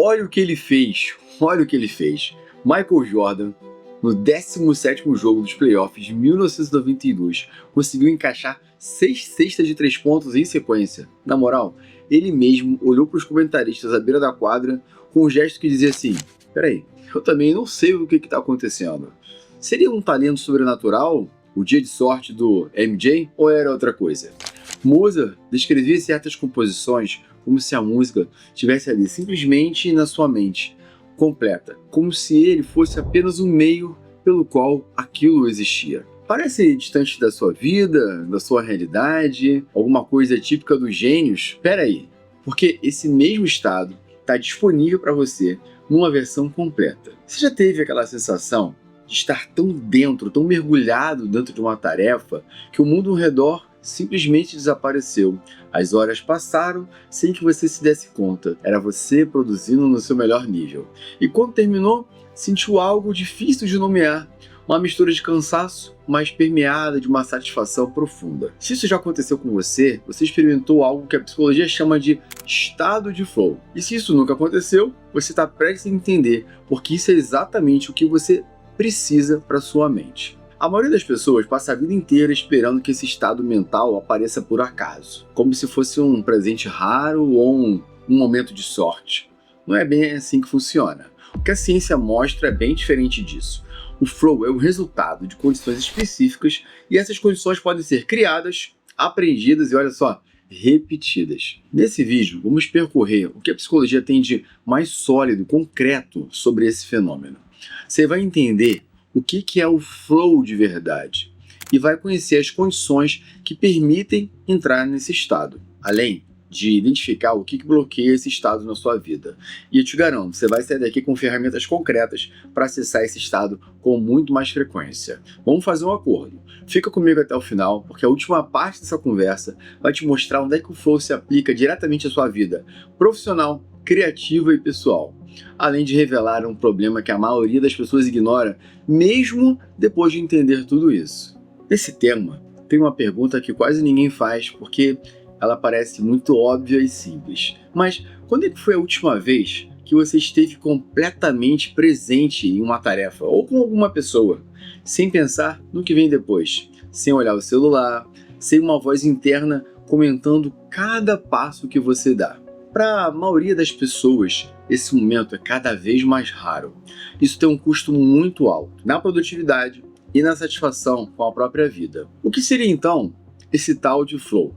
olha o que ele fez, olha o que ele fez. Michael Jordan, no 17º jogo dos playoffs de 1992, conseguiu encaixar 6 cestas de 3 pontos em sequência. Na moral, ele mesmo olhou para os comentaristas à beira da quadra com um gesto que dizia assim: peraí, eu também não sei o que está acontecendo. Seria um talento sobrenatural, o dia de sorte do MJ, ou era outra coisa? Mozart descrevia certas composições como se a música estivesse ali simplesmente na sua mente, completa, como se ele fosse apenas um meio pelo qual aquilo existia. Parece distante da sua vida, da sua realidade, alguma coisa típica dos gênios? Pera aí, porque esse mesmo estado está disponível para você numa versão completa. Você já teve aquela sensação de estar tão dentro, tão mergulhado dentro de uma tarefa, que o mundo ao redor simplesmente desapareceu. As horas passaram sem que você se desse conta. Era você produzindo no seu melhor nível. E quando terminou, sentiu algo difícil de nomear. Uma mistura de cansaço, mas permeada de uma satisfação profunda. Se isso já aconteceu com você, você experimentou algo que a psicologia chama de estado de flow. E se isso nunca aconteceu, você está prestes a entender, porque isso é exatamente o que você precisa para sua mente. A maioria das pessoas passa a vida inteira esperando que esse estado mental apareça por acaso, como se fosse um presente raro ou um momento de sorte. Não é bem assim que funciona. O que a ciência mostra é bem diferente disso. O flow é o resultado de condições específicas e essas condições podem ser criadas, aprendidas e, olha só, repetidas. Nesse vídeo, vamos percorrer o que a psicologia tem de mais sólido, concreto sobre esse fenômeno. Você vai entender o que é o flow de verdade e vai conhecer as condições que permitem entrar nesse estado, além de identificar o que bloqueia esse estado na sua vida. E eu te garanto, você vai sair daqui com ferramentas concretas para acessar esse estado com muito mais frequência. Vamos fazer um acordo. Fica comigo até o final, porque a última parte dessa conversa vai te mostrar onde é que o flow se aplica diretamente à sua vida profissional, criativa e pessoal, além de revelar um problema que a maioria das pessoas ignora, mesmo depois de entender tudo isso. Nesse tema, tem uma pergunta que quase ninguém faz, porque ela parece muito óbvia e simples. Mas quando é que foi a última vez que você esteve completamente presente em uma tarefa ou com alguma pessoa, sem pensar no que vem depois, sem olhar o celular, sem uma voz interna comentando cada passo que você dá? Para a maioria das pessoas, esse momento é cada vez mais raro. Isso tem um custo muito alto na produtividade e na satisfação com a própria vida. O que seria então esse tal de flow?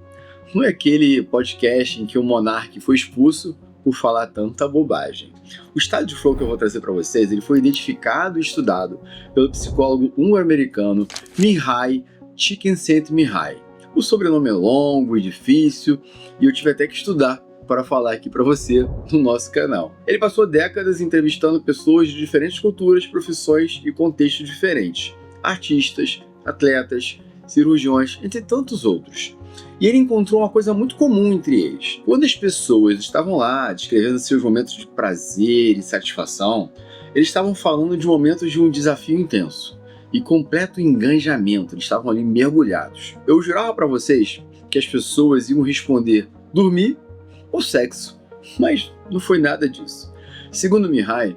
Não é aquele podcast em que o monarca foi expulso por falar tanta bobagem. O estado de flow que eu vou trazer para vocês, ele foi identificado e estudado pelo psicólogo húngaro-americano Mihaly Csikszentmihalyi. O sobrenome é longo e difícil e eu tive até que estudar para falar aqui para você no nosso canal. Ele passou décadas entrevistando pessoas de diferentes culturas, profissões e contextos diferentes. Artistas, atletas, cirurgiões, entre tantos outros. E ele encontrou uma coisa muito comum entre eles. Quando as pessoas estavam lá descrevendo seus momentos de prazer e satisfação, eles estavam falando de momentos de um desafio intenso e completo engajamento. Eles estavam ali mergulhados. Eu jurava para vocês que as pessoas iam responder dormir ou sexo, mas não foi nada disso. Segundo Mihaly,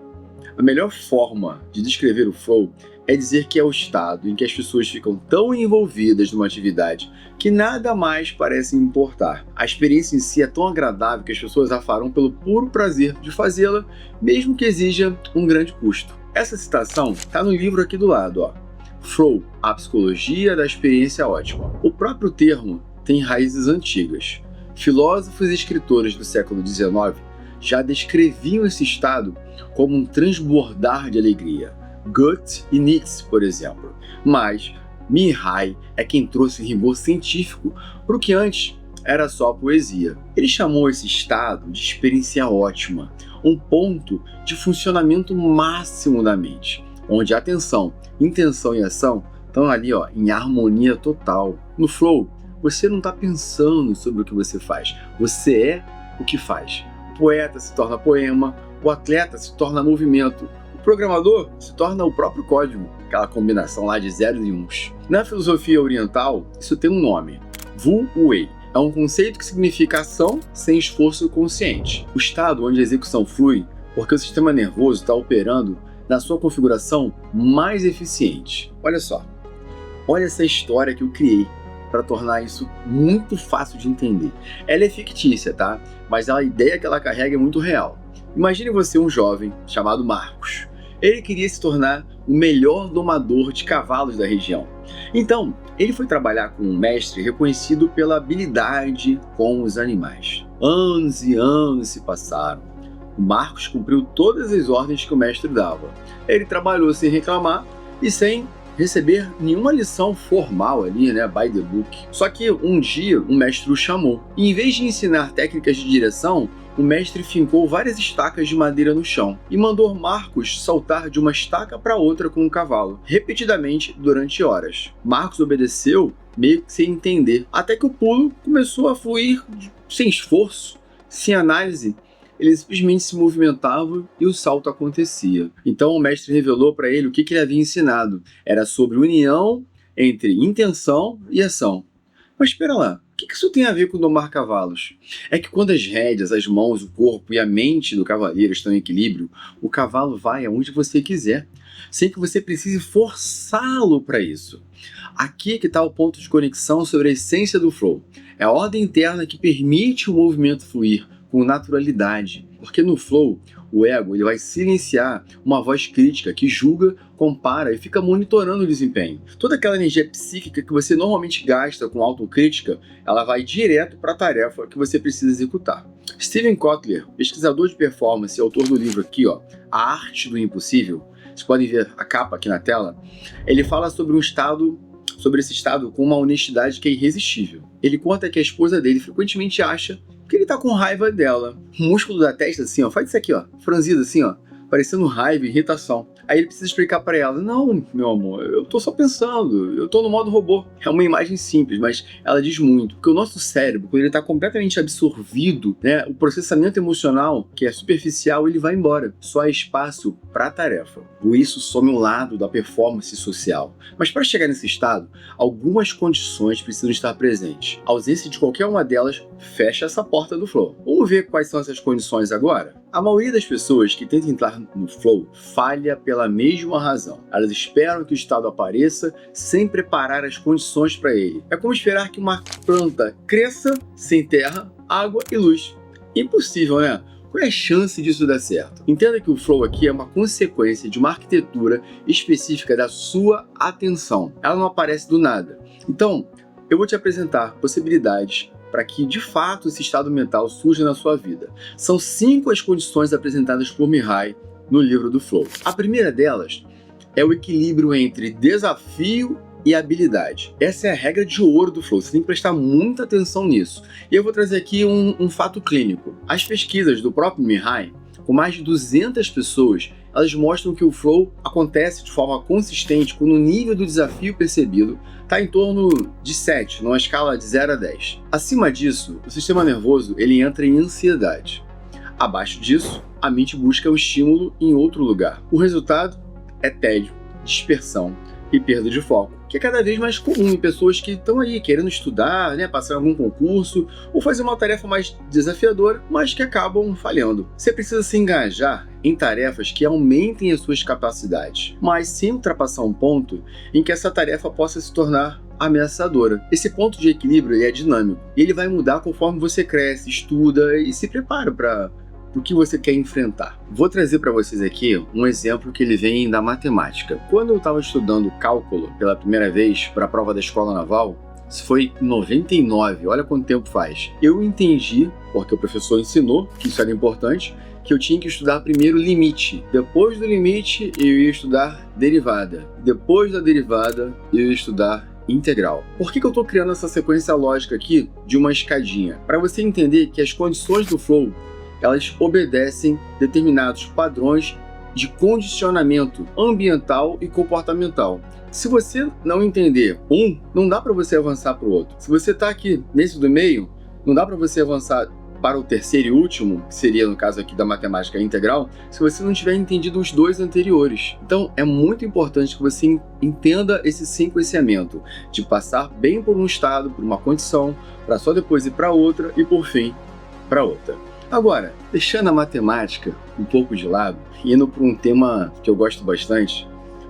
a melhor forma de descrever o flow é dizer que é o estado em que as pessoas ficam tão envolvidas numa atividade que nada mais parece importar. A experiência em si é tão agradável que as pessoas a farão pelo puro prazer de fazê-la, mesmo que exija um grande custo. Essa citação está no livro aqui do lado, ó. Flow, a psicologia da experiência ótima. O próprio termo tem raízes antigas. Filósofos e escritores do século XIX já descreviam esse estado como um transbordar de alegria. Goethe e Nietzsche, por exemplo. Mas Mihaly é quem trouxe rigor científico para o que antes era só poesia. Ele chamou esse estado de experiência ótima, um ponto de funcionamento máximo da mente, onde a atenção, intenção e ação estão ali, ó, em harmonia total. No flow, você não está pensando sobre o que você faz, você é o que faz. O poeta se torna poema, o atleta se torna movimento, o programador se torna o próprio código, aquela combinação lá de zeros e uns. Na filosofia oriental, isso tem um nome, Wu Wei. É um conceito que significa ação sem esforço consciente. O estado onde a execução flui porque o sistema nervoso está operando na sua configuração mais eficiente. Olha só, olha essa história que eu criei para tornar isso muito fácil de entender. Ela é fictícia, tá? Mas a ideia que ela carrega é muito real. Imagine você um jovem chamado Marcos. Ele queria se tornar o melhor domador de cavalos da região. Então, ele foi trabalhar com um mestre reconhecido pela habilidade com os animais. Anos e anos se passaram. O Marcos cumpriu todas as ordens que o mestre dava. Ele trabalhou sem reclamar e sem receber nenhuma lição formal ali, né, by the book. Só que um dia o mestre o chamou. E em vez de ensinar técnicas de direção, o mestre fincou várias estacas de madeira no chão e mandou Marcos saltar de uma estaca para outra com o cavalo, repetidamente durante horas. Marcos obedeceu, meio que sem entender, até que o pulo começou a fluir sem esforço, sem análise. Ele simplesmente se movimentava e o salto acontecia. Então o mestre revelou para ele o que ele havia ensinado. Era sobre união entre intenção e ação. Mas espera lá, o que isso tem a ver com domar cavalos? É que quando as rédeas, as mãos, o corpo e a mente do cavaleiro estão em equilíbrio, o cavalo vai aonde você quiser, sem que você precise forçá-lo para isso. Aqui que está o ponto de conexão sobre a essência do flow. É a ordem interna que permite o movimento fluir com naturalidade, porque no flow o ego ele vai silenciar uma voz crítica que julga, compara e fica monitorando o desempenho. Toda aquela energia psíquica que você normalmente gasta com autocrítica, ela vai direto para a tarefa que você precisa executar. Steven Kotler, pesquisador de performance e autor do livro aqui, ó, A Arte do Impossível, vocês podem ver a capa aqui na tela, ele fala sobre esse estado com uma honestidade que é irresistível. Ele conta que a esposa dele frequentemente acha que ele tá com raiva dela. O músculo da testa, assim, ó, faz isso aqui, ó, franzido assim, ó, parecendo raiva e irritação. Aí ele precisa explicar para ela, não, meu amor, eu tô só pensando, eu tô no modo robô. É uma imagem simples, mas ela diz muito, porque o nosso cérebro, quando ele tá completamente absorvido, né, o processamento emocional, que é superficial, ele vai embora. Só há espaço para a tarefa. Por isso some um lado da performance social. Mas para chegar nesse estado, algumas condições precisam estar presentes. A ausência de qualquer uma delas fecha essa porta do flow. Vamos ver quais são essas condições agora? A maioria das pessoas que tentam entrar no flow falha pela mesma razão. Elas esperam que o estado apareça sem preparar as condições para ele. É como esperar que uma planta cresça sem terra, água e luz. Impossível, né? Qual é a chance disso dar certo? Entenda que o flow aqui é uma consequência de uma arquitetura específica da sua atenção. Ela não aparece do nada. Então, eu vou te apresentar possibilidades para que, de fato, esse estado mental surja na sua vida. São 5 as condições apresentadas por Mihai no livro do Flow. A primeira delas é o equilíbrio entre desafio e habilidade. Essa é a regra de ouro do Flow, você tem que prestar muita atenção nisso. E eu vou trazer aqui um fato clínico. As pesquisas do próprio Mihai, com mais de 200 pessoas, elas mostram que o flow acontece de forma consistente quando o nível do desafio percebido está em torno de 7, numa escala de 0 a 10. Acima disso, o sistema nervoso ele entra em ansiedade. Abaixo disso, a mente busca um estímulo em outro lugar. O resultado é tédio, dispersão e perda de foco, que é cada vez mais comum em pessoas que estão aí querendo estudar, né, passar em algum concurso ou fazer uma tarefa mais desafiadora, mas que acabam falhando. Você precisa se engajar em tarefas que aumentem as suas capacidades, mas sem ultrapassar um ponto em que essa tarefa possa se tornar ameaçadora. Esse ponto de equilíbrio ele é dinâmico e ele vai mudar conforme você cresce, estuda e se prepara para o que você quer enfrentar. Vou trazer para vocês aqui um exemplo que ele vem da matemática. Quando eu estava estudando cálculo pela primeira vez para a prova da Escola Naval, isso foi em 99, olha quanto tempo faz. Eu entendi, porque o professor ensinou que isso era importante, que eu tinha que estudar primeiro limite. Depois do limite, eu ia estudar derivada. Depois da derivada, eu ia estudar integral. Por que eu estou criando essa sequência lógica aqui de uma escadinha? Para você entender que as condições do flow elas obedecem determinados padrões de condicionamento ambiental e comportamental. Se você não entender um, não dá para você avançar para o outro. Se você está aqui nesse do meio, não dá para você avançar para o terceiro e último, que seria no caso aqui da matemática integral, se você não tiver entendido os dois anteriores. Então é muito importante que você entenda esse sequenciamento, de passar bem por um estado, por uma condição, para só depois ir para outra e por fim para outra. Agora, deixando a matemática um pouco de lado, indo para um tema que eu gosto bastante,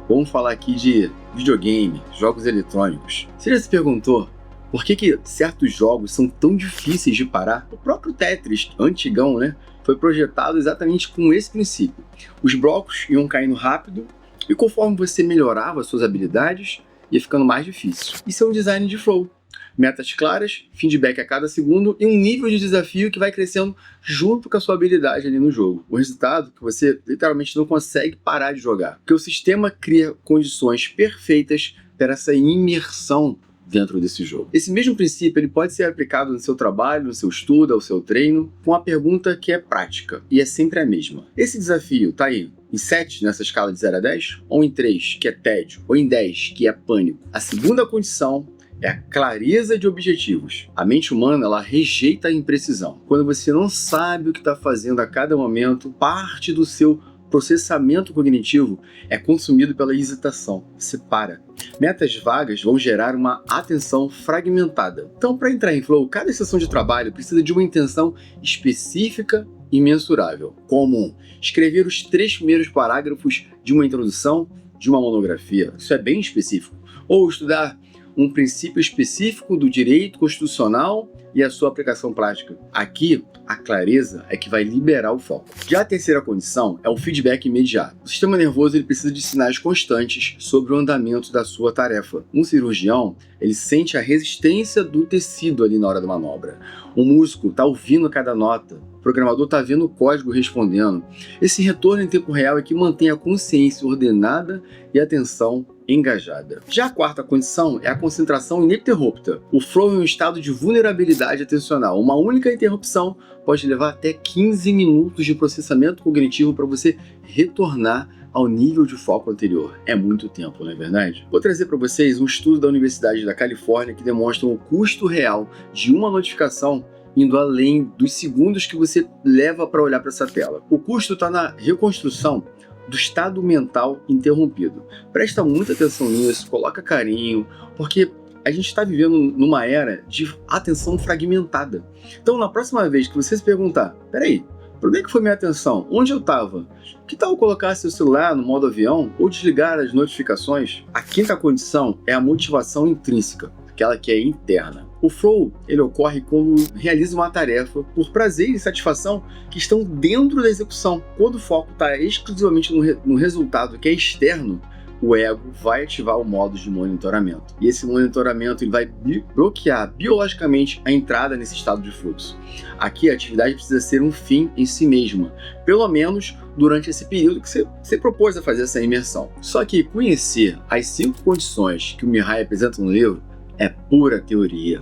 vamos falar aqui de videogame, jogos eletrônicos. Você já se perguntou por que certos jogos são tão difíceis de parar? O próprio Tetris, antigão, né, foi projetado exatamente com esse princípio. Os blocos iam caindo rápido e conforme você melhorava suas habilidades, ia ficando mais difícil. Isso é um design de flow. Metas claras, feedback a cada segundo e um nível de desafio que vai crescendo junto com a sua habilidade ali no jogo. O resultado é que você literalmente não consegue parar de jogar, porque o sistema cria condições perfeitas para essa imersão dentro desse jogo. Esse mesmo princípio ele pode ser aplicado no seu trabalho, no seu estudo, no seu treino, com a pergunta que é prática e é sempre a mesma. Esse desafio está aí em 7 nessa escala de 0 a 10, ou em 3, que é tédio, ou em 10, que é pânico. A segunda condição é a clareza de objetivos. A mente humana, ela rejeita a imprecisão. Quando você não sabe o que está fazendo a cada momento, parte do seu processamento cognitivo é consumido pela hesitação. Você para. Metas vagas vão gerar uma atenção fragmentada. Então, para entrar em flow, cada sessão de trabalho precisa de uma intenção específica e mensurável, como escrever os 3 primeiros parágrafos de uma introdução de uma monografia. Isso é bem específico. Ou estudar um princípio específico do direito constitucional e a sua aplicação prática. Aqui, a clareza é que vai liberar o foco. Já a terceira condição é o feedback imediato. O sistema nervoso ele precisa de sinais constantes sobre o andamento da sua tarefa. Um cirurgião, ele sente a resistência do tecido ali na hora da manobra. O músico está ouvindo cada nota. O programador está vendo o código respondendo. Esse retorno em tempo real é que mantém a consciência ordenada e a atenção engajada. Já a quarta condição é a concentração ininterrupta. O flow é um estado de vulnerabilidade atencional. Uma única interrupção pode levar até 15 minutos de processamento cognitivo para você retornar ao nível de foco anterior. É muito tempo, não é verdade? Vou trazer para vocês um estudo da Universidade da Califórnia que demonstra o custo real de uma notificação indo além dos segundos que você leva para olhar para essa tela. O custo está na reconstrução do estado mental interrompido. Presta muita atenção nisso, coloca carinho, porque a gente está vivendo numa era de atenção fragmentada. Então, na próxima vez que você se perguntar, peraí, por onde é que foi minha atenção? Onde eu estava? Que tal colocar seu celular no modo avião ou desligar as notificações? A quinta condição é a motivação intrínseca, aquela que é interna. O flow, ele ocorre quando realiza uma tarefa por prazer e satisfação que estão dentro da execução. Quando o foco está exclusivamente no resultado que é externo, o ego vai ativar o modo de monitoramento. E esse monitoramento ele vai bloquear biologicamente a entrada nesse estado de fluxo. Aqui a atividade precisa ser um fim em si mesma, pelo menos durante esse período que você propôs a fazer essa imersão. Só que conhecer as 5 condições que o Mihaly apresenta no livro é pura teoria.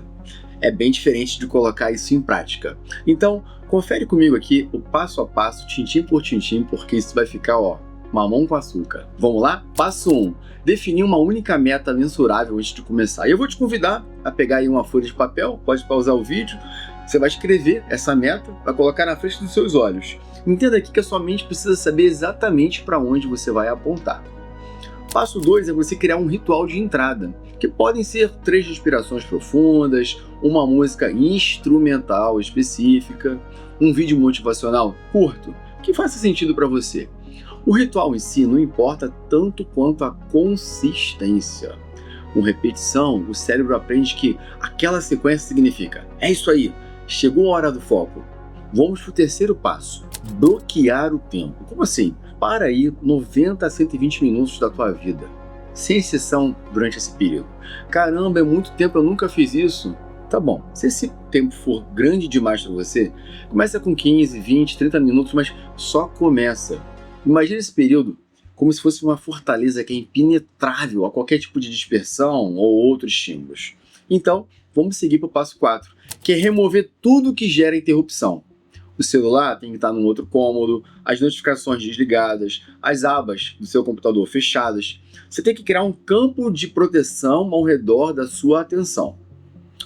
É bem diferente de colocar isso em prática. Então, confere comigo aqui o passo a passo, tintim por tintim, porque isso vai ficar, mamão com açúcar. Vamos lá? Passo 1. Definir uma única meta mensurável antes de começar. E eu vou te convidar a pegar aí uma folha de papel, pode pausar o vídeo, você vai escrever essa meta, vai colocar na frente dos seus olhos. Entenda aqui que a sua mente precisa saber exatamente para onde você vai apontar. Passo 2 é você criar um ritual de entrada, que podem ser 3 respirações profundas, uma música instrumental específica, um vídeo motivacional curto, que faça sentido para você. O ritual em si não importa tanto quanto a consistência. Com repetição, o cérebro aprende que aquela sequência significa: é isso aí, chegou a hora do foco. Vamos para o terceiro passo, bloquear o tempo. Como assim? Para aí 90 a 120 minutos da tua vida, sem exceção durante esse período. Caramba, é muito tempo, eu nunca fiz isso. Tá bom, se esse tempo for grande demais para você, começa com 15, 20, 30 minutos, mas só começa. Imagina esse período como se fosse uma fortaleza que é impenetrável a qualquer tipo de dispersão ou outros estímulos. Então, vamos seguir para o passo 4, que é remover tudo que gera interrupção. O celular tem que estar num outro cômodo, as notificações desligadas, as abas do seu computador fechadas. Você tem que criar um campo de proteção ao redor da sua atenção.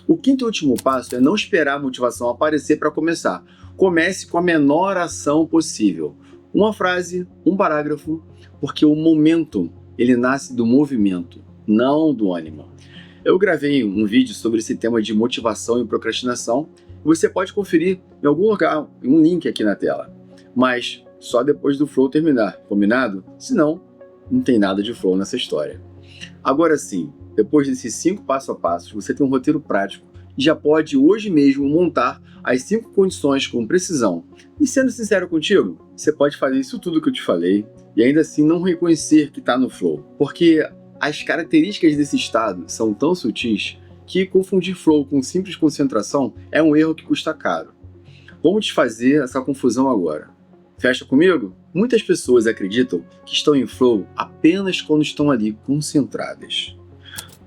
O quinto e último passo é não esperar a motivação aparecer para começar. Comece com a menor ação possível. Uma frase, um parágrafo, porque o momento ele nasce do movimento, não do ânimo. Eu gravei um vídeo sobre esse tema de motivação e procrastinação Você pode conferir em algum lugar, em um link aqui na tela, mas só depois do flow terminar, combinado? Senão, não tem nada de flow nessa história. Agora sim, depois desses 5 passo a passos, você tem um roteiro prático e já pode hoje mesmo montar as 5 condições com precisão. E sendo sincero contigo, você pode fazer isso tudo que eu te falei e ainda assim não reconhecer que está no flow, porque as características desse estado são tão sutis que confundir flow com simples concentração é um erro que custa caro. Vamos desfazer essa confusão agora. Fecha comigo? Muitas pessoas acreditam que estão em flow apenas quando estão ali concentradas.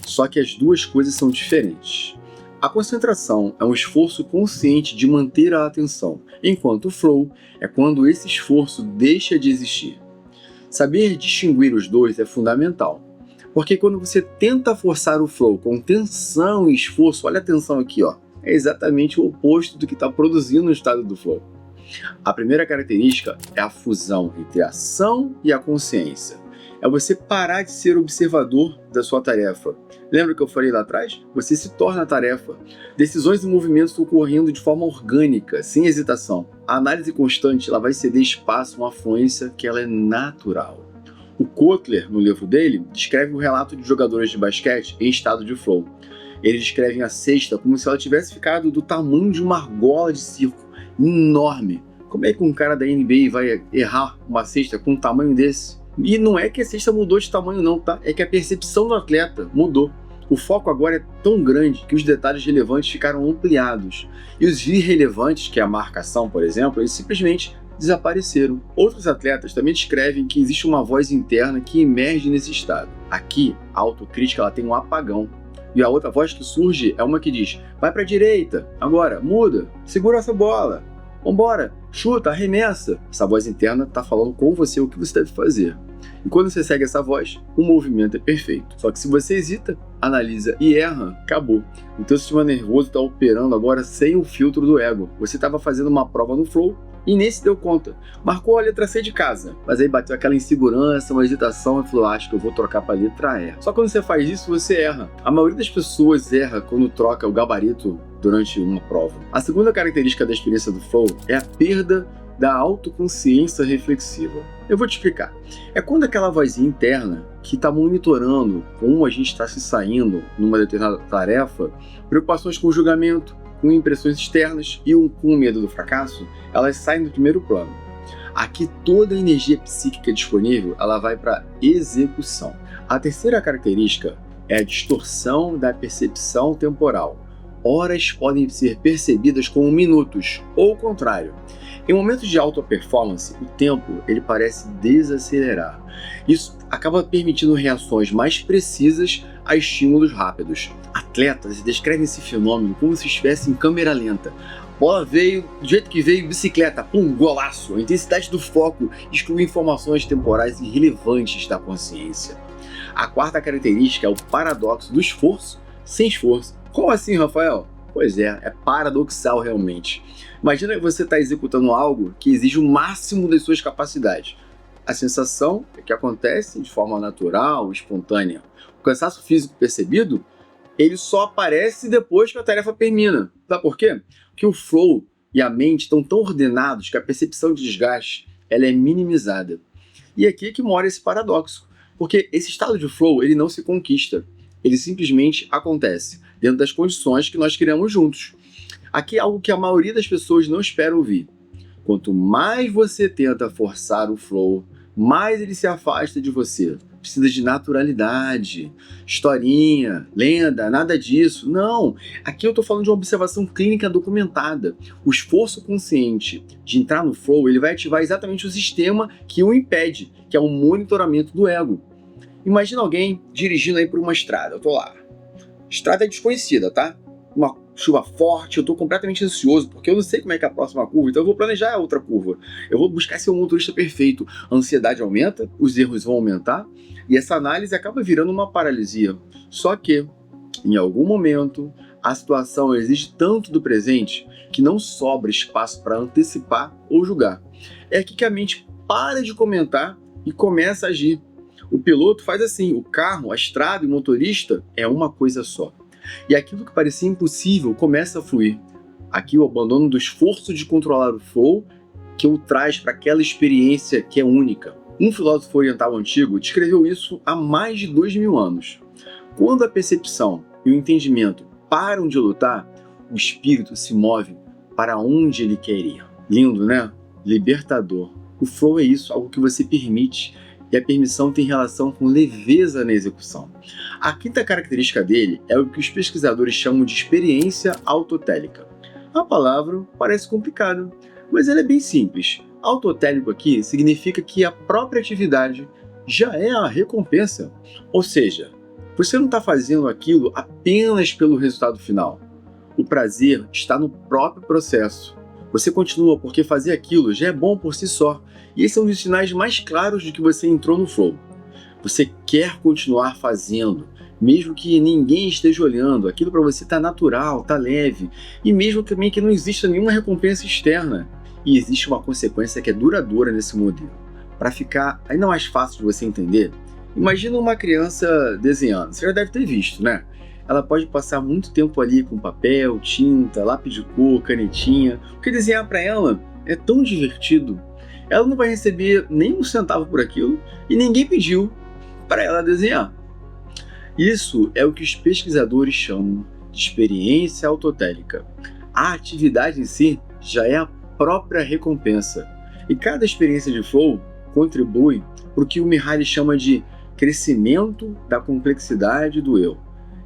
Só que as duas coisas são diferentes. A concentração é um esforço consciente de manter a atenção, enquanto o flow é quando esse esforço deixa de existir. Saber distinguir os dois é fundamental, porque quando você tenta forçar o flow com tensão e esforço, olha a tensão aqui, ó, é exatamente o oposto do que está produzindo no estado do flow. A primeira característica é a fusão entre a ação e a consciência. É você parar de ser observador da sua tarefa. Lembra que eu falei lá atrás? Você se torna a tarefa. Decisões e movimentos estão ocorrendo de forma orgânica, sem hesitação. A análise constante ela vai ceder espaço a uma fluência que ela é natural. O Kotler, no livro dele, descreve o relato de jogadores de basquete em estado de flow. Eles descrevem a cesta como se ela tivesse ficado do tamanho de uma argola de circo, enorme. Como é que um cara da NBA vai errar uma cesta com um tamanho desse? E não é que a cesta mudou de tamanho não, tá? É que a percepção do atleta mudou. O foco agora é tão grande que os detalhes relevantes ficaram ampliados. E os irrelevantes, que é a marcação, por exemplo, eles simplesmente desapareceram. Outros atletas também descrevem que existe uma voz interna que emerge nesse estado. Aqui, a autocrítica ela tem um apagão. E a outra voz que surge é uma que diz: vai pra direita, agora, muda, segura essa bola, vambora, chuta, arremessa. Essa voz interna está falando com você o que você deve fazer. E quando você segue essa voz, o movimento é perfeito. Só que se você hesita, analisa e erra, acabou. O teu sistema nervoso está operando agora sem o filtro do ego. Você estava fazendo uma prova no flow e nem se deu conta. Marcou a letra C de casa, mas aí bateu aquela insegurança, uma hesitação e falou: acho que eu vou trocar para a letra E. Só que quando você faz isso, você erra. A maioria das pessoas erra quando troca o gabarito durante uma prova. A segunda característica da experiência do flow é a perda da autoconsciência reflexiva. Eu vou te explicar. É quando aquela vozinha interna que está monitorando como a gente está se saindo numa determinada tarefa, preocupações com o julgamento, com impressões externas e com o medo do fracasso, elas saem do primeiro plano. Aqui toda a energia psíquica disponível ela vai para execução. A terceira característica é a distorção da percepção temporal. Horas podem ser percebidas como minutos, ou o contrário. Em momentos de alta performance, o tempo ele parece desacelerar. Isso acaba permitindo reações mais precisas a estímulos rápidos. Atletas descrevem esse fenômeno como se estivesse em câmera lenta. Bola veio, do jeito que veio, bicicleta, pum, golaço. A intensidade do foco exclui informações temporais irrelevantes da consciência. A quarta característica é o paradoxo do esforço sem esforço. Como assim, Rafael? Pois é paradoxal realmente. Imagina que você está executando algo que exige o máximo das suas capacidades. A sensação é que acontece de forma natural, espontânea. O cansaço físico percebido, ele só aparece depois que a tarefa termina. Sabe por quê? Porque o flow e a mente estão tão ordenados que a percepção de desgaste ela é minimizada. E aqui é que mora esse paradoxo. Porque esse estado de flow ele não se conquista. Ele simplesmente acontece dentro das condições que nós criamos juntos. Aqui é algo que a maioria das pessoas não espera ouvir. Quanto mais você tenta forçar o flow, mais ele se afasta de você. Precisa de naturalidade, historinha, lenda, nada disso. Não, aqui eu estou falando de uma observação clínica documentada. O esforço consciente de entrar no flow, ele vai ativar exatamente o sistema que o impede, que é o monitoramento do ego. Imagina alguém dirigindo aí por uma estrada, eu tô lá. Estrada é desconhecida, tá? Uma chuva forte, eu tô completamente ansioso, porque eu não sei como é que é a próxima curva, então eu vou planejar a outra curva. Eu vou buscar ser um motorista perfeito. A ansiedade aumenta, os erros vão aumentar, e essa análise acaba virando uma paralisia. Só que, em algum momento, a situação exige tanto do presente que não sobra espaço para antecipar ou julgar. É aqui que a mente para de comentar e começa a agir. O piloto faz assim, o carro, a estrada e o motorista é uma coisa só. E aquilo que parecia impossível começa a fluir. Aqui o abandono do esforço de controlar o flow que o traz para aquela experiência que é única. Um filósofo oriental antigo descreveu isso há mais de 2000 anos. Quando a percepção e o entendimento param de lutar, o espírito se move para onde ele quer ir. Lindo, né? Libertador. O flow é isso, algo que você permite, e a permissão tem relação com leveza na execução. A quinta característica dele é o que os pesquisadores chamam de experiência autotélica. A palavra parece complicada, mas ela é bem simples. Autotélico aqui significa que a própria atividade já é a recompensa. Ou seja, você não está fazendo aquilo apenas pelo resultado final. O prazer está no próprio processo. Você continua porque fazer aquilo já é bom por si só. E esse é um dos sinais mais claros de que você entrou no flow. Você quer continuar fazendo, mesmo que ninguém esteja olhando. Aquilo para você está natural, está leve. E mesmo também que não exista nenhuma recompensa externa. E existe uma consequência que é duradoura nesse modelo. Para ficar ainda mais fácil de você entender, imagina uma criança desenhando. Você já deve ter visto, né? Ela pode passar muito tempo ali com papel, tinta, lápis de cor, canetinha, porque desenhar para ela é tão divertido. Ela não vai receber nem um centavo por aquilo e ninguém pediu para ela desenhar. Isso é o que os pesquisadores chamam de experiência autotélica. A atividade em si já é a própria recompensa. E cada experiência de flow contribui para o que o Mihaly chama de crescimento da complexidade do eu.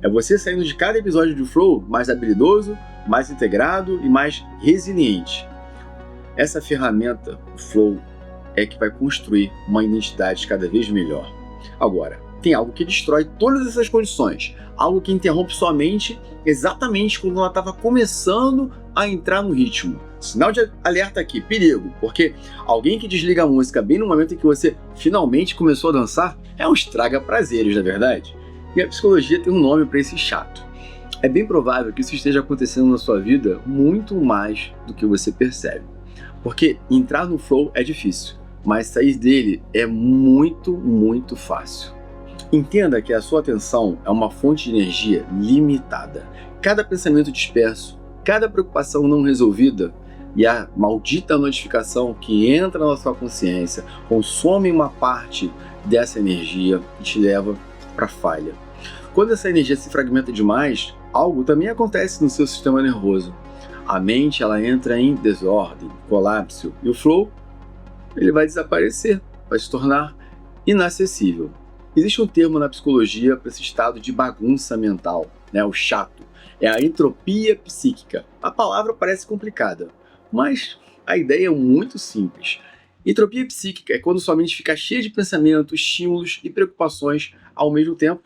É você saindo de cada episódio de flow mais habilidoso, mais integrado e mais resiliente. Essa ferramenta, o flow, é que vai construir uma identidade cada vez melhor. Agora, tem algo que destrói todas essas condições, algo que interrompe sua mente exatamente quando ela estava começando a entrar no ritmo. Sinal de alerta aqui, perigo, porque alguém que desliga a música bem no momento em que você finalmente começou a dançar é um estraga-prazeres, na verdade. E a psicologia tem um nome para esse chato. É bem provável que isso esteja acontecendo na sua vida muito mais do que você percebe. Porque entrar no flow é difícil, mas sair dele é muito, muito fácil. Entenda que a sua atenção é uma fonte de energia limitada. Cada pensamento disperso, cada preocupação não resolvida e a maldita notificação que entra na sua consciência consome uma parte dessa energia e te leva para a falha. Quando essa energia se fragmenta demais, algo também acontece no seu sistema nervoso. A mente ela entra em desordem, colapso, e o flow ele vai desaparecer, vai se tornar inacessível. Existe um termo na psicologia para esse estado de bagunça mental, né? O chato. É a entropia psíquica. A palavra parece complicada, mas a ideia é muito simples. Entropia psíquica é quando sua mente fica cheia de pensamentos, estímulos e preocupações ao mesmo tempo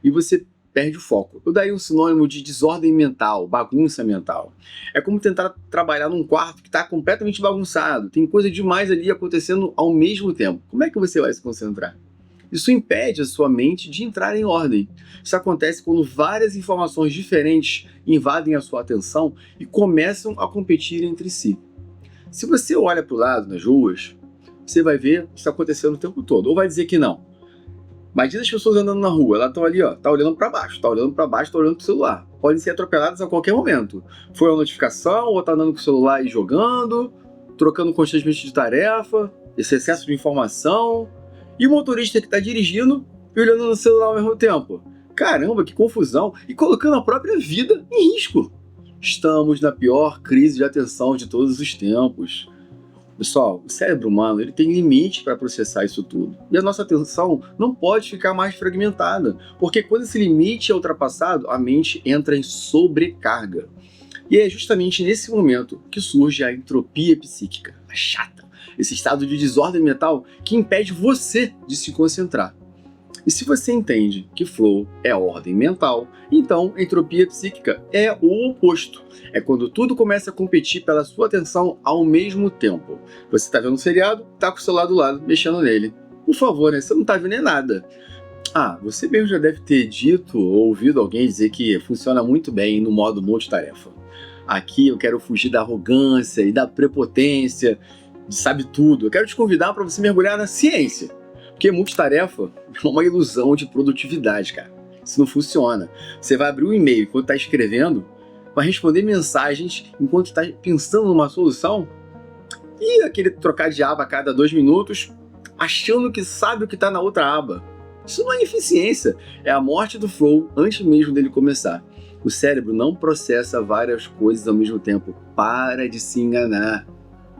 e você perde o foco. Eu daria um sinônimo de desordem mental, bagunça mental. É como tentar trabalhar num quarto que está completamente bagunçado, tem coisa demais ali acontecendo ao mesmo tempo. Como é que você vai se concentrar? Isso impede a sua mente de entrar em ordem. Isso acontece quando várias informações diferentes invadem a sua atenção e começam a competir entre si. Se você olha para o lado nas ruas, você vai ver isso acontecendo o tempo todo. Ou vai dizer que não. Imagina as pessoas andando na rua, elas estão ali, ó, tá olhando para baixo, tá olhando para o celular. Podem ser atropeladas a qualquer momento. Foi uma notificação, ou tá andando com o celular e jogando, trocando constantemente de tarefa, esse excesso de informação. E o motorista que está dirigindo e olhando no celular ao mesmo tempo. Caramba, que confusão! E colocando a própria vida em risco. Estamos na pior crise de atenção de todos os tempos. Pessoal, o cérebro humano ele tem limite para processar isso tudo. E a nossa atenção não pode ficar mais fragmentada. Porque quando esse limite é ultrapassado, a mente entra em sobrecarga. E é justamente nesse momento que surge a entropia psíquica, a chata. Esse estado de desordem mental que impede você de se concentrar. E se você entende que flow é ordem mental, então entropia psíquica é o oposto. É quando tudo começa a competir pela sua atenção ao mesmo tempo. Você está vendo um seriado, está com o celular do lado, mexendo nele. Por favor, né? Você não está vendo nada. Você mesmo já deve ter dito ou ouvido alguém dizer que funciona muito bem no modo multitarefa. Aqui eu quero fugir da arrogância e da prepotência, de sabe tudo. Eu quero te convidar para você mergulhar na ciência. Porque multitarefa é uma ilusão de produtividade, cara. Isso não funciona. Você vai abrir um e-mail enquanto está escrevendo, vai responder mensagens enquanto está pensando numa solução, e aquele trocar de aba a cada 2 minutos, achando que sabe o que está na outra aba. Isso não é eficiência, é a morte do flow antes mesmo dele começar. O cérebro não processa várias coisas ao mesmo tempo. Para de se enganar.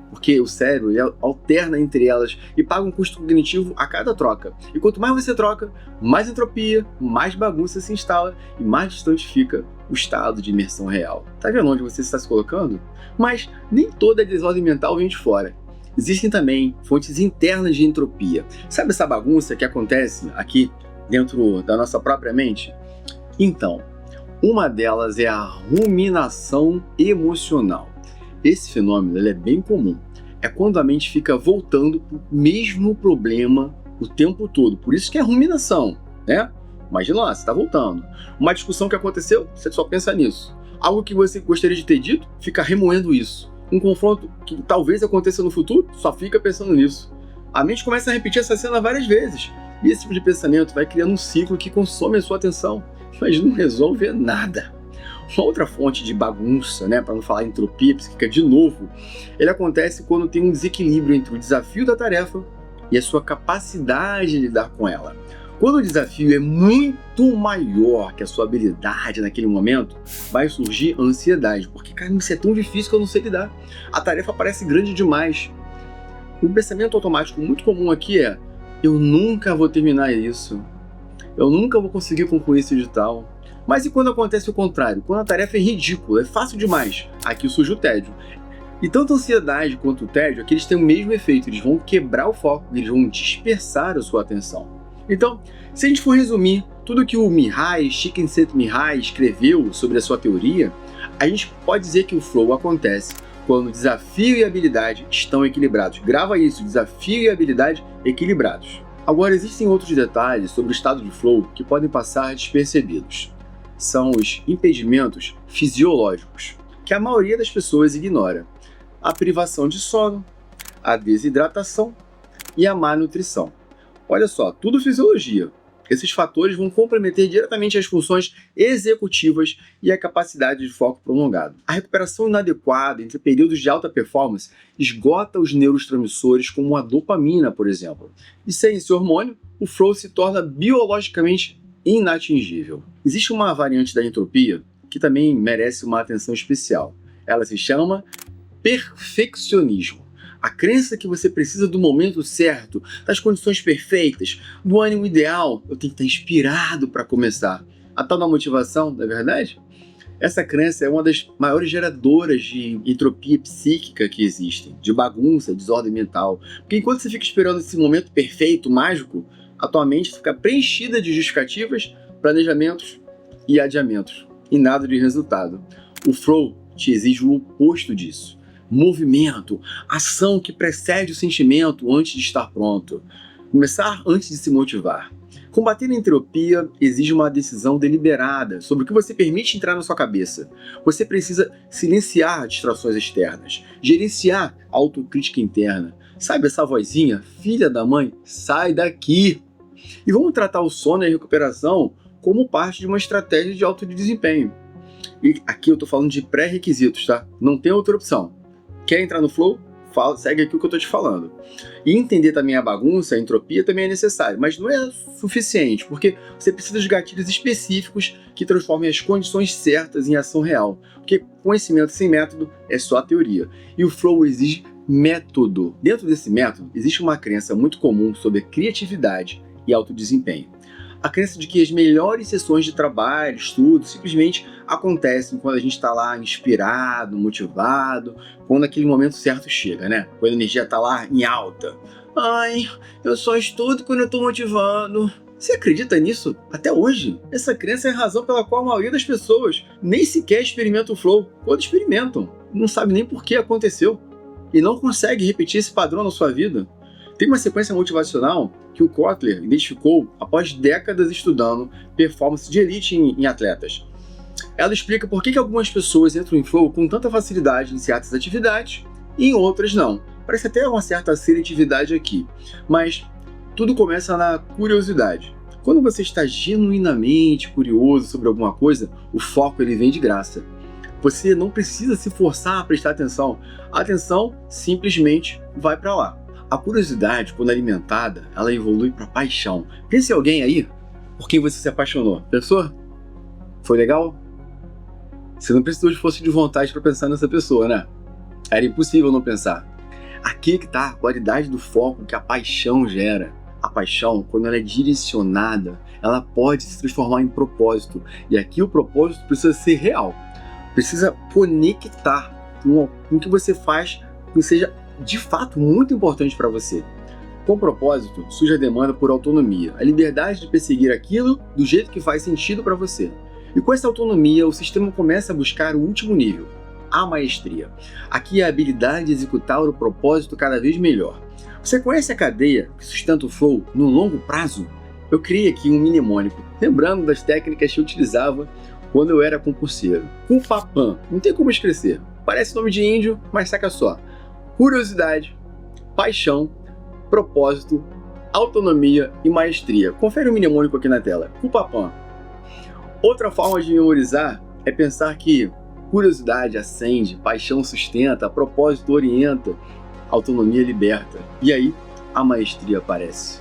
Porque o cérebro ele alterna entre elas e paga um custo cognitivo a cada troca. E quanto mais você troca, mais entropia, mais bagunça se instala e mais distante fica o estado de imersão real. Tá vendo onde você está se colocando? Mas nem toda desordem mental vem de fora. Existem também fontes internas de entropia. Sabe essa bagunça que acontece aqui dentro da nossa própria mente? Então, uma delas é a ruminação emocional. Esse fenômeno ele é bem comum. É quando a mente fica voltando para o mesmo problema o tempo todo. Por isso que é ruminação, né? Imagina lá, você está voltando. Uma discussão que aconteceu, você só pensa nisso. Algo que você gostaria de ter dito, fica remoendo isso. Um confronto que talvez aconteça no futuro, só fica pensando nisso. A mente começa a repetir essa cena várias vezes. E esse tipo de pensamento vai criando um ciclo que consome a sua atenção, mas não resolve nada. Uma outra fonte de bagunça, né, para não falar entropia psíquica de novo, ele acontece quando tem um desequilíbrio entre o desafio da tarefa e a sua capacidade de lidar com ela. Quando o desafio é muito maior que a sua habilidade naquele momento, vai surgir ansiedade, porque, cara, isso é tão difícil que eu não sei lidar. A tarefa parece grande demais. Um pensamento automático muito comum aqui é: eu nunca vou terminar isso, eu nunca vou conseguir concluir esse edital. Mas e quando acontece o contrário? Quando a tarefa é ridícula, é fácil demais, aqui surge o tédio. E tanto a ansiedade quanto o tédio, aqui eles têm o mesmo efeito, eles vão quebrar o foco, eles vão dispersar a sua atenção. Então, se a gente for resumir tudo que o Csikszentmihalyi escreveu sobre a sua teoria, a gente pode dizer que o flow acontece quando desafio e habilidade estão equilibrados. Grava isso, desafio e habilidade equilibrados. Agora, existem outros detalhes sobre o estado de flow que podem passar despercebidos. São os impedimentos fisiológicos, que a maioria das pessoas ignora. A privação de sono, a desidratação e a má nutrição. Olha só, tudo fisiologia. Esses fatores vão comprometer diretamente as funções executivas e a capacidade de foco prolongado. A recuperação inadequada entre períodos de alta performance esgota os neurotransmissores como a dopamina, por exemplo. E sem esse hormônio, o flow se torna biologicamente inatingível. Existe uma variante da entropia que também merece uma atenção especial. Ela se chama perfeccionismo. A crença que você precisa do momento certo, das condições perfeitas, do ânimo ideal, eu tenho que estar inspirado para começar. A tal da motivação, não é verdade? Essa crença é uma das maiores geradoras de entropia psíquica que existem, de bagunça, desordem mental. Porque enquanto você fica esperando esse momento perfeito, mágico, a tua mente fica preenchida de justificativas, planejamentos e adiamentos, e nada de resultado. O flow te exige o oposto disso. Movimento, ação que precede o sentimento antes de estar pronto. Começar antes de se motivar. Combater a entropia exige uma decisão deliberada sobre o que você permite entrar na sua cabeça. Você precisa silenciar distrações externas, gerenciar a autocrítica interna. Sabe essa vozinha? Filha da mãe, sai daqui! E vamos tratar o sono e a recuperação como parte de uma estratégia de alto desempenho. E aqui eu estou falando de pré-requisitos, tá? Não tem outra opção. Quer entrar no flow? Segue aqui o que eu estou te falando. E entender também a bagunça, a entropia também é necessário, mas não é suficiente, porque você precisa de gatilhos específicos que transformem as condições certas em ação real. Porque conhecimento sem método é só teoria. E o flow exige método. Dentro desse método, existe uma crença muito comum sobre criatividade e alto desempenho. A crença de que as melhores sessões de trabalho, estudo, simplesmente acontecem quando a gente está lá inspirado, motivado, quando aquele momento certo chega, né? Quando a energia está lá em alta. Ai, eu só estudo quando eu estou motivado. Você acredita nisso? Até hoje, essa crença é a razão pela qual a maioria das pessoas nem sequer experimenta o flow. Quando experimentam, não sabe nem por que aconteceu. E não consegue repetir esse padrão na sua vida. Tem uma sequência motivacional que o Kotler identificou após décadas estudando performance de elite em atletas. Ela explica por que algumas pessoas entram em flow com tanta facilidade em certas atividades e em outras não. Parece até uma certa seletividade aqui, mas tudo começa na curiosidade. Quando você está genuinamente curioso sobre alguma coisa, o foco ele vem de graça. Você não precisa se forçar a prestar atenção. A atenção simplesmente vai para lá. A curiosidade, quando alimentada, ela evolui para paixão. Pense em alguém aí por quem você se apaixonou. Pensou? Foi legal? Você não precisou de força de vontade para pensar nessa pessoa, né? Era impossível não pensar. Aqui que está a qualidade do foco que a paixão gera. A paixão, quando ela é direcionada, ela pode se transformar em propósito. E aqui o propósito precisa ser real. Precisa conectar com o que você faz que seja de fato muito importante para você. Com propósito, surge a demanda por autonomia, a liberdade de perseguir aquilo do jeito que faz sentido para você. E com essa autonomia, o sistema começa a buscar o último nível, a maestria. Aqui é a habilidade de executar o propósito cada vez melhor. Você conhece a cadeia que sustenta o flow no longo prazo? Eu criei aqui um mnemônico, lembrando das técnicas que eu utilizava quando eu era concurseiro. Cupapan, não tem como esquecer. Parece nome de índio, mas saca só. Curiosidade, paixão, propósito, autonomia e maestria. Confere o mnemônico aqui na tela. Cupapan. Outra forma de memorizar é pensar que curiosidade acende, paixão sustenta, propósito orienta, autonomia liberta. E aí, a maestria aparece.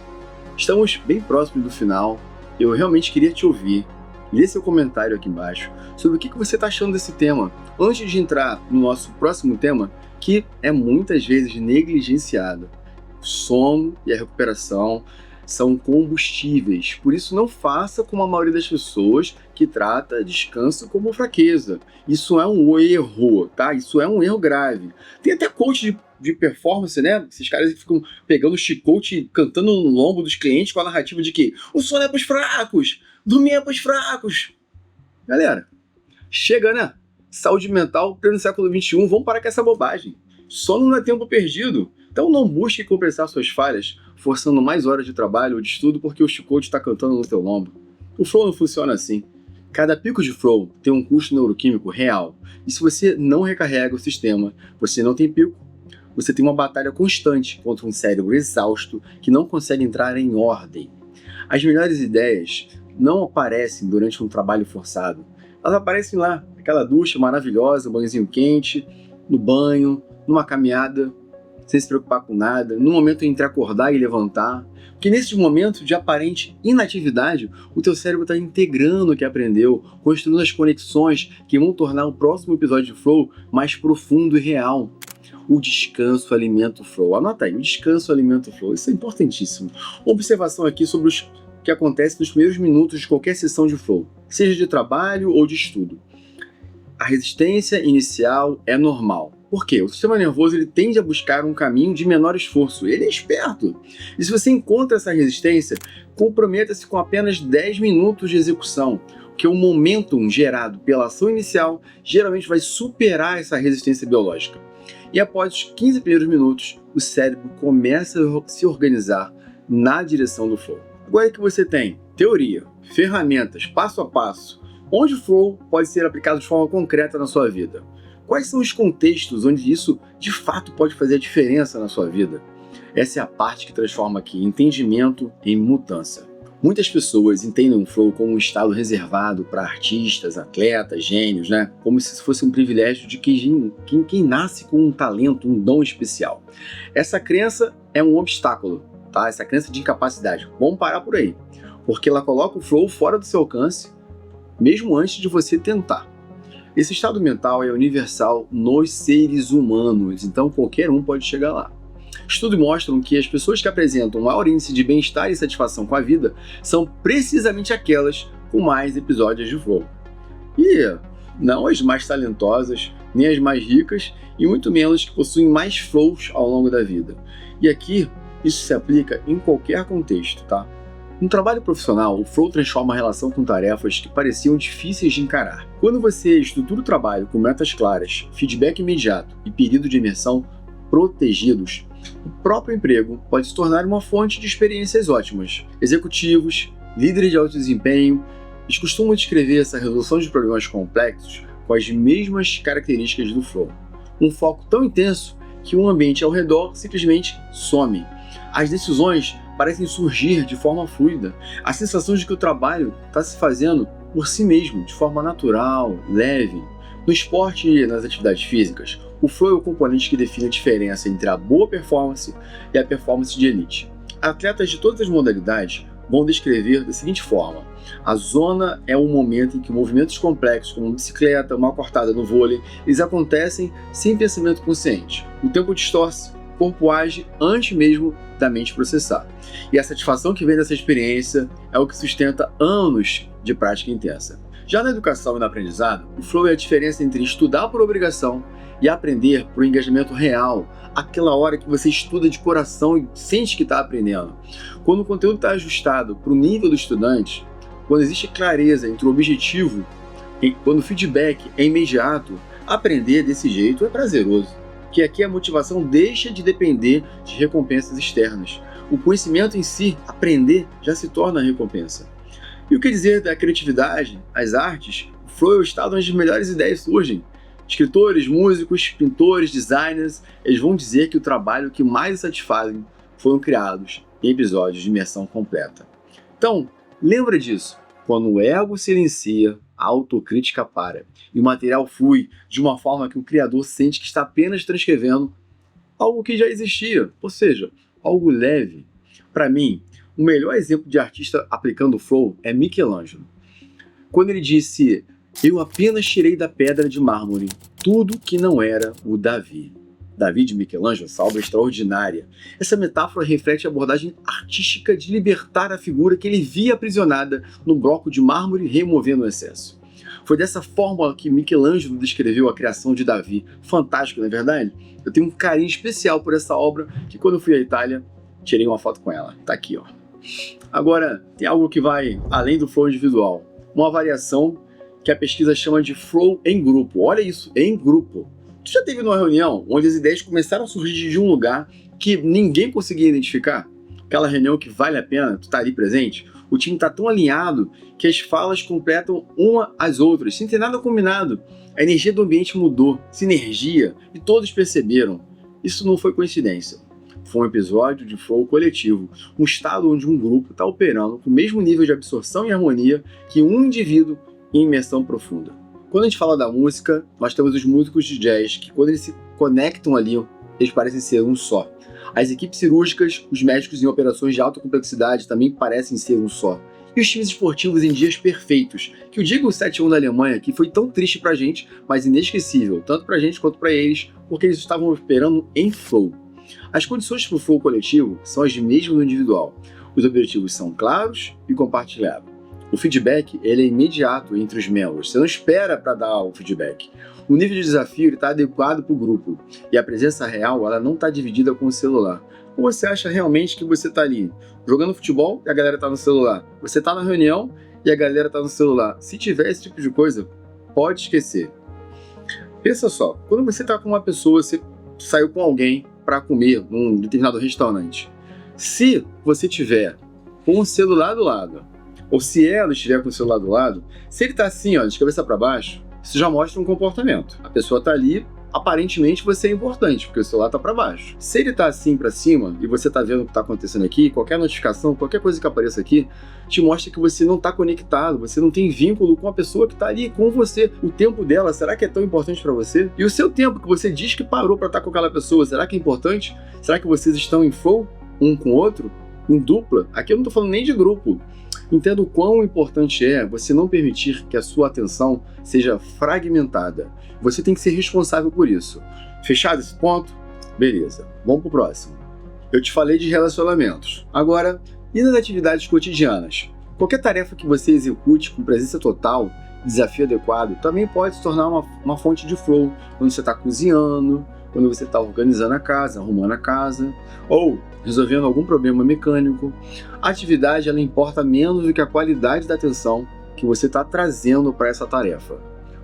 Estamos bem próximos do final. Eu realmente queria te ouvir. Lê seu comentário aqui embaixo sobre o que você está achando desse tema. Antes de entrar no nosso próximo tema, que é muitas vezes negligenciado. O sono e a recuperação são combustíveis. Por isso, não faça como a maioria das pessoas que trata descanso como fraqueza. Isso é um erro, tá? Isso é um erro grave. Tem até coach de performance, né? Esses caras que ficam pegando o chicote e cantando no lombo dos clientes com a narrativa de que o sono é pros fracos, dormir é pros fracos. Galera, chega, né? Saúde mental, pleno século XXI, vamos parar com essa bobagem. Sono não é tempo perdido. Então não busque compensar suas falhas forçando mais horas de trabalho ou de estudo porque o chicote está cantando no teu lombo. O flow não funciona assim. Cada pico de flow tem um custo neuroquímico real. E se você não recarrega o sistema, você não tem pico. Você tem uma batalha constante contra um cérebro exausto que não consegue entrar em ordem. As melhores ideias não aparecem durante um trabalho forçado. Elas aparecem lá, aquela ducha maravilhosa, um banhozinho quente, no banho, numa caminhada, sem se preocupar com nada, no momento entre acordar e levantar. Porque nesses momentos de aparente inatividade, o teu cérebro está integrando o que aprendeu, construindo as conexões que vão tornar o próximo episódio de Flow mais profundo e real. O descanso alimenta o flow. Anota aí, o descanso alimenta o flow. Isso é importantíssimo. Uma observação aqui sobre o que acontece nos primeiros minutos de qualquer sessão de flow, seja de trabalho ou de estudo. A resistência inicial é normal. Por quê? O sistema nervoso ele tende a buscar um caminho de menor esforço. Ele é esperto. E se você encontra essa resistência, comprometa-se com apenas 10 minutos de execução, porque o momentum gerado pela ação inicial geralmente vai superar essa resistência biológica. E após os 15 primeiros minutos, o cérebro começa a se organizar na direção do flow. Agora que você tem teoria, ferramentas, passo a passo, onde o flow pode ser aplicado de forma concreta na sua vida? Quais são os contextos onde isso, de fato, pode fazer a diferença na sua vida? Essa é a parte que transforma aqui entendimento em mudança. Muitas pessoas entendem o flow como um estado reservado para artistas, atletas, gênios, né? Como se fosse um privilégio de quem nasce com um talento, um dom especial. Essa crença é um obstáculo, tá? Essa crença de incapacidade. Vamos parar por aí, porque ela coloca o flow fora do seu alcance, mesmo antes de você tentar. Esse estado mental é universal nos seres humanos, então qualquer um pode chegar lá. Estudos mostram que as pessoas que apresentam maior índice de bem-estar e satisfação com a vida são precisamente aquelas com mais episódios de flow. E não as mais talentosas, nem as mais ricas, e muito menos que possuem mais flows ao longo da vida. E aqui, isso se aplica em qualquer contexto, tá? No trabalho profissional, o flow transforma a relação com tarefas que pareciam difíceis de encarar. Quando você estrutura o trabalho com metas claras, feedback imediato e período de imersão protegidos, o próprio emprego pode se tornar uma fonte de experiências ótimas. Executivos, líderes de alto desempenho, eles costumam descrever essa resolução de problemas complexos com as mesmas características do flow. Um foco tão intenso que o ambiente ao redor simplesmente some. As decisões parecem surgir de forma fluida. A sensação de que o trabalho está se fazendo por si mesmo, de forma natural, leve. No esporte e nas atividades físicas, o flow é o componente que define a diferença entre a boa performance e a performance de elite. Atletas de todas as modalidades vão descrever da seguinte forma: a zona é um momento em que movimentos complexos, como bicicleta, uma cortada no vôlei, eles acontecem sem pensamento consciente. O tempo distorce, o corpo age antes mesmo da mente processar. E a satisfação que vem dessa experiência é o que sustenta anos de prática intensa. Já na educação e no aprendizado, o flow é a diferença entre estudar por obrigação e aprender por engajamento real, aquela hora que você estuda de coração e sente que está aprendendo. Quando o conteúdo está ajustado para o nível do estudante, quando existe clareza entre o objetivo e quando o feedback é imediato, aprender desse jeito é prazeroso. Que aqui a motivação deixa de depender de recompensas externas. O conhecimento em si, aprender, já se torna a recompensa. E o que dizer da criatividade, as artes? O flow é o estado onde as melhores ideias surgem. Escritores, músicos, pintores, designers, eles vão dizer que o trabalho que mais os satisfazem foram criados em episódios de imersão completa. Então, lembra disso. Quando o ego silencia, a autocrítica para. E o material flui de uma forma que o criador sente que está apenas transcrevendo algo que já existia, ou seja, algo leve. Para mim, o melhor exemplo de artista aplicando o flow é Michelangelo. Quando ele disse: "Eu apenas tirei da pedra de mármore tudo que não era o Davi". Davi de Michelangelo, essa obra extraordinária. Essa metáfora reflete a abordagem artística de libertar a figura que ele via aprisionada no bloco de mármore, removendo o excesso. Foi dessa forma que Michelangelo descreveu a criação de Davi. Fantástico, não é verdade? Eu tenho um carinho especial por essa obra, que quando eu fui à Itália, tirei uma foto com ela. Tá aqui, ó. Agora, tem algo que vai além do flow individual. Uma variação que a pesquisa chama de flow em grupo. Olha isso, em grupo. Tu já teve uma reunião onde as ideias começaram a surgir de um lugar que ninguém conseguia identificar? Aquela reunião que vale a pena tu tá ali presente? O time tá tão alinhado que as falas completam uma às outras, sem ter nada combinado. A energia do ambiente mudou, sinergia, e todos perceberam. Isso não foi coincidência. Foi um episódio de flow coletivo, um estado onde um grupo está operando com o mesmo nível de absorção e harmonia que um indivíduo em imersão profunda. Quando a gente fala da música, nós temos os músicos de jazz, que quando eles se conectam ali, eles parecem ser um só. As equipes cirúrgicas, os médicos em operações de alta complexidade também parecem ser um só. E os times esportivos em dias perfeitos, que eu digo o 7-1 da Alemanha, que foi tão triste pra gente, mas inesquecível, tanto pra gente quanto pra eles, porque eles estavam operando em flow. As condições para o flow coletivo são as mesmas do individual. Os objetivos são claros e compartilhados. O feedback ele é imediato entre os membros. Você não espera para dar o feedback. O nível de desafio está adequado para o grupo. E a presença real ela não está dividida com o celular. Ou você acha realmente que você está ali jogando futebol e a galera está no celular? Você está na reunião e a galera está no celular? Se tiver esse tipo de coisa, pode esquecer. Pensa só, quando você está com uma pessoa, você saiu com alguém para comer num determinado restaurante. Se você tiver com o celular do lado, ou se ela estiver com o celular do lado, se ele está assim, ó, de cabeça para baixo, isso já mostra um comportamento. A pessoa está ali, aparentemente você é importante, porque o celular está para baixo. Se ele está assim para cima e você está vendo o que está acontecendo aqui, qualquer notificação, qualquer coisa que apareça aqui, te mostra que você não está conectado, você não tem vínculo com a pessoa que está ali com você. O tempo dela, será que é tão importante para você? E o seu tempo que você diz que parou para estar com aquela pessoa, será que é importante? Será que vocês estão em flow, um com o outro? Em dupla? Aqui eu não estou falando nem de grupo. Entenda o quão importante é você não permitir que a sua atenção seja fragmentada. Você tem que ser responsável por isso. Fechado esse ponto? Beleza. Vamos pro próximo. Eu te falei de relacionamentos. Agora, e nas atividades cotidianas? Qualquer tarefa que você execute com presença total, desafio adequado, também pode se tornar uma fonte de flow. Quando você está cozinhando, quando você está organizando a casa, arrumando a casa, ou resolvendo algum problema mecânico. A atividade ela importa menos do que a qualidade da atenção que você está trazendo para essa tarefa.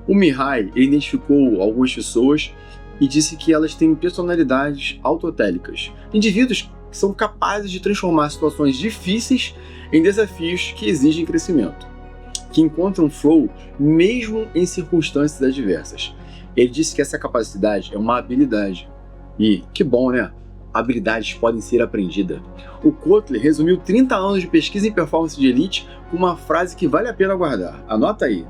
O Mihai identificou algumas pessoas e disse que elas têm personalidades autotélicas, indivíduos que são capazes de transformar situações difíceis em desafios que exigem crescimento, que encontram flow mesmo em circunstâncias adversas. Ele disse que essa capacidade é uma habilidade. E que bom, né? Habilidades podem ser aprendidas. O Kotler resumiu 30 anos de pesquisa em performance de elite com uma frase que vale a pena guardar. Anota aí.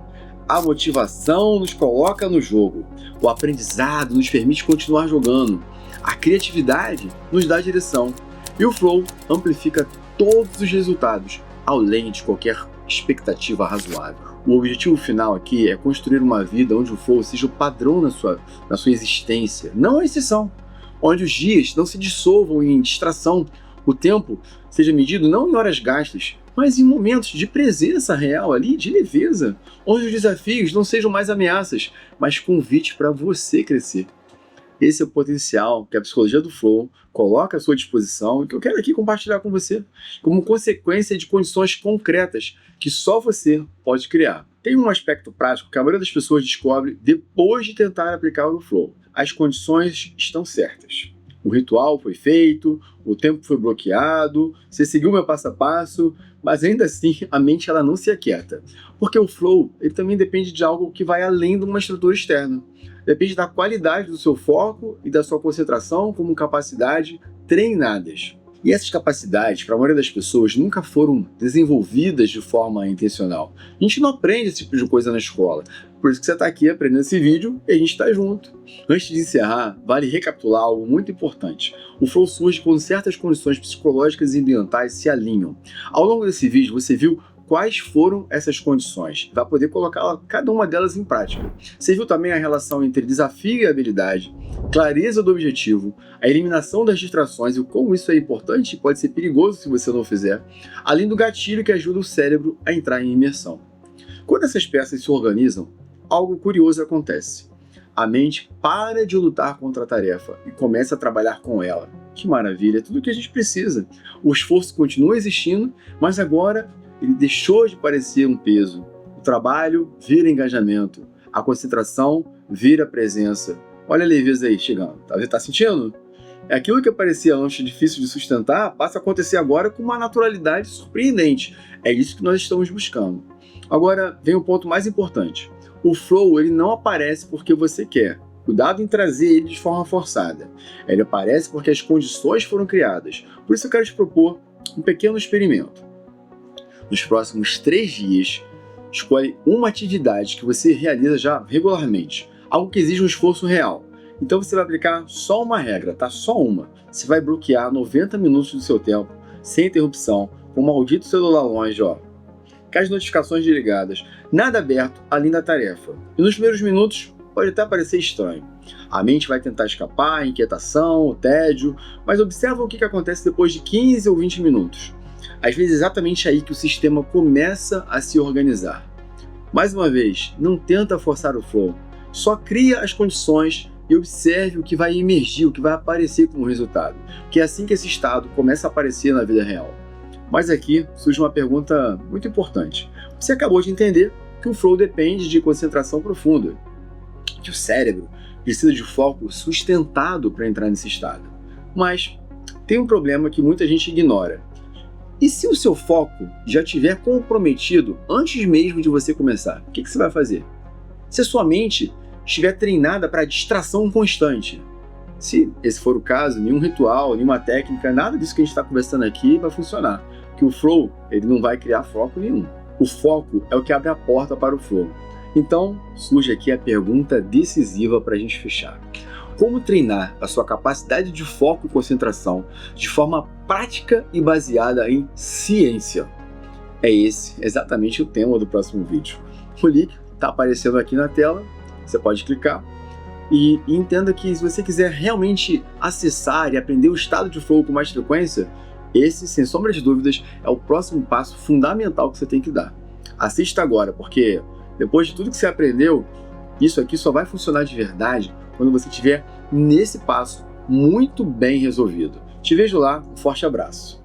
A motivação nos coloca no jogo. O aprendizado nos permite continuar jogando. A criatividade nos dá direção. E o Flow amplifica todos os resultados, além de qualquer expectativa razoável. O objetivo final aqui é construir uma vida onde o Flow seja o padrão na sua existência, não a exceção. Onde os dias não se dissolvam em distração, o tempo seja medido não em horas gastas, mas em momentos de presença real ali, de leveza, onde os desafios não sejam mais ameaças, mas convites para você crescer. Esse é o potencial que a psicologia do Flow coloca à sua disposição e que eu quero aqui compartilhar com você, como consequência de condições concretas que só você pode criar. Tem um aspecto prático que a maioria das pessoas descobre depois de tentar aplicar o Flow. As condições estão certas. O ritual foi feito, o tempo foi bloqueado, você seguiu o meu passo a passo, mas ainda assim a mente ela não se aquieta. Porque o Flow ele também depende de algo que vai além de uma estrutura externa. Depende da qualidade do seu foco e da sua concentração como capacidade treinadas. E essas capacidades, para a maioria das pessoas, nunca foram desenvolvidas de forma intencional. A gente não aprende esse tipo de coisa na escola. Por isso que você está aqui aprendendo esse vídeo e a gente está junto. Antes de encerrar, vale recapitular algo muito importante. O Flow surge quando certas condições psicológicas e ambientais se alinham. Ao longo desse vídeo, você viu quais foram essas condições. Vai poder colocar cada uma delas em prática. Você viu também a relação entre desafio e habilidade, clareza do objetivo, a eliminação das distrações e o como isso é importante e pode ser perigoso se você não fizer, além do gatilho que ajuda o cérebro a entrar em imersão. Quando essas peças se organizam, algo curioso acontece. A mente para de lutar contra a tarefa e começa a trabalhar com ela. Que maravilha, é tudo o que a gente precisa. O esforço continua existindo, mas agora ele deixou de parecer um peso. O trabalho vira engajamento. A concentração vira presença. Olha a leveza aí chegando. Tá sentindo? É aquilo que parecia antes difícil de sustentar, passa a acontecer agora com uma naturalidade surpreendente. É isso que nós estamos buscando. Agora vem o ponto mais importante. O Flow ele não aparece porque você quer. Cuidado em trazer ele de forma forçada. Ele aparece porque as condições foram criadas. Por isso eu quero te propor um pequeno experimento. Nos próximos 3 dias, escolhe uma atividade que você realiza já regularmente, algo que exige um esforço real. Então você vai aplicar só uma regra, tá? Só uma. Você vai bloquear 90 minutos do seu tempo, sem interrupção, com o maldito celular longe, ó. Com as notificações desligadas, nada aberto além da tarefa. E nos primeiros minutos pode até parecer estranho. A mente vai tentar escapar, a inquietação, o tédio, mas observa o que acontece depois de 15 ou 20 minutos. Às vezes é exatamente aí que o sistema começa a se organizar. Mais uma vez, não tenta forçar o Flow, só cria as condições e observe o que vai emergir, o que vai aparecer como resultado, que é assim que esse estado começa a aparecer na vida real. Mas aqui surge uma pergunta muito importante. Você acabou de entender que o Flow depende de concentração profunda, que o cérebro precisa de foco sustentado para entrar nesse estado. Mas tem um problema que muita gente ignora. E se o seu foco já estiver comprometido antes mesmo de você começar, o que você vai fazer? Se a sua mente estiver treinada para distração constante, se esse for o caso, nenhum ritual, nenhuma técnica, nada disso que a gente está conversando aqui vai funcionar. Porque o Flow ele não vai criar foco nenhum. O foco é o que abre a porta para o Flow. Então, surge aqui a pergunta decisiva para a gente fechar. Como treinar a sua capacidade de foco e concentração de forma prática e baseada em ciência? É esse exatamente o tema do próximo vídeo. O link está aparecendo aqui na tela, você pode clicar. E entenda que se você quiser realmente acessar e aprender o estado de flow com mais frequência, esse, sem sombra de dúvidas, é o próximo passo fundamental que você tem que dar. Assista agora, porque depois de tudo que você aprendeu, isso aqui só vai funcionar de verdade quando você estiver nesse passo muito bem resolvido. Te vejo lá, um forte abraço.